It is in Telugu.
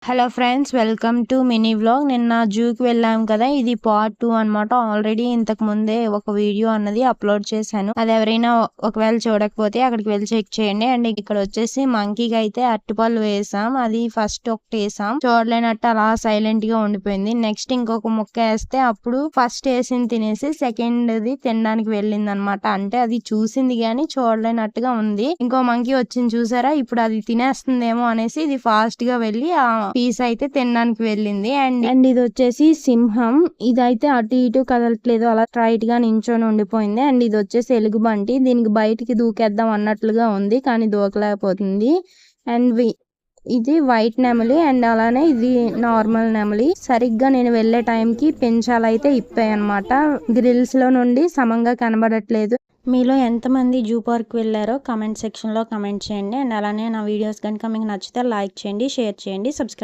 Hello friends, welcome to mini vlog. నిన్న జూకి వెళ్ళాం కదా, ఇది పార్ట్ 2 అనమాట. ఆల్రెడీ ఇంతకు ముందే ఒక వీడియో అన్నది అప్లోడ్ చేశాను. అది ఎవరైనా ఒకవేళ చూడకపోతే అక్కడికి వెళ్ళి చెక్ చేయండి. అండ్ ఇక్కడ వచ్చేసి మంకీకి అయితే అరటిపళ్ళు వేసాం. అది ఫస్ట్ ఒకటి వేసాం, చూడలేనట్టు అలా సైలెంట్ గా ఉండిపోయింది. నెక్స్ట్ ఇంకొక ముక్క వేస్తే అప్పుడు ఫస్ట్ వేసింది తినేసి సెకండ్ది తినడానికి వెళ్ళింది అనమాట. అంటే అది చూసింది గానీ చూడలేనట్టుగా ఉంది. ఇంకో మంకీ వచ్చింది చూసారా, ఇప్పుడు అది తినేస్తుందేమో అనేసి ఇది ఫాస్ట్ గా వెళ్ళి ఆ పీస్ అయితే తినడానికి వెళ్ళింది. అండ్ ఇది వచ్చేసి సింహం. ఇదైతే అటు ఇటు కదలట్లేదు, అలా స్ట్రైట్ గా నించొని ఉండిపోయింది. అండ్ ఇది వచ్చేసి ఎలుగుబంటి. దీనికి బయటికి దూకేద్దాం అన్నట్లుగా ఉంది కానీ దూకలేకపోతుంది. అండ్ ఇది వైట్ నెమలి అండ్ అలానే ఇది నార్మల్ నెమలి. సరిగ్గా నేను వెళ్లే టైంకి పెంచాలైతే ఇప్పాయి అనమాట. గ్రిల్స్ లో నుండి సమంగా కనబడట్లేదు. మీలో ఎంతమంది జూ పార్క్ వెళ్ళారో కమెంట్ సెక్షన్లో కమెంట్ చేయండి. అండ్ అలానే నా వీడియోస్ కనుక మీకు నచ్చితే లైక్ చేయండి, షేర్ చేయండి, సబ్స్క్రైబ్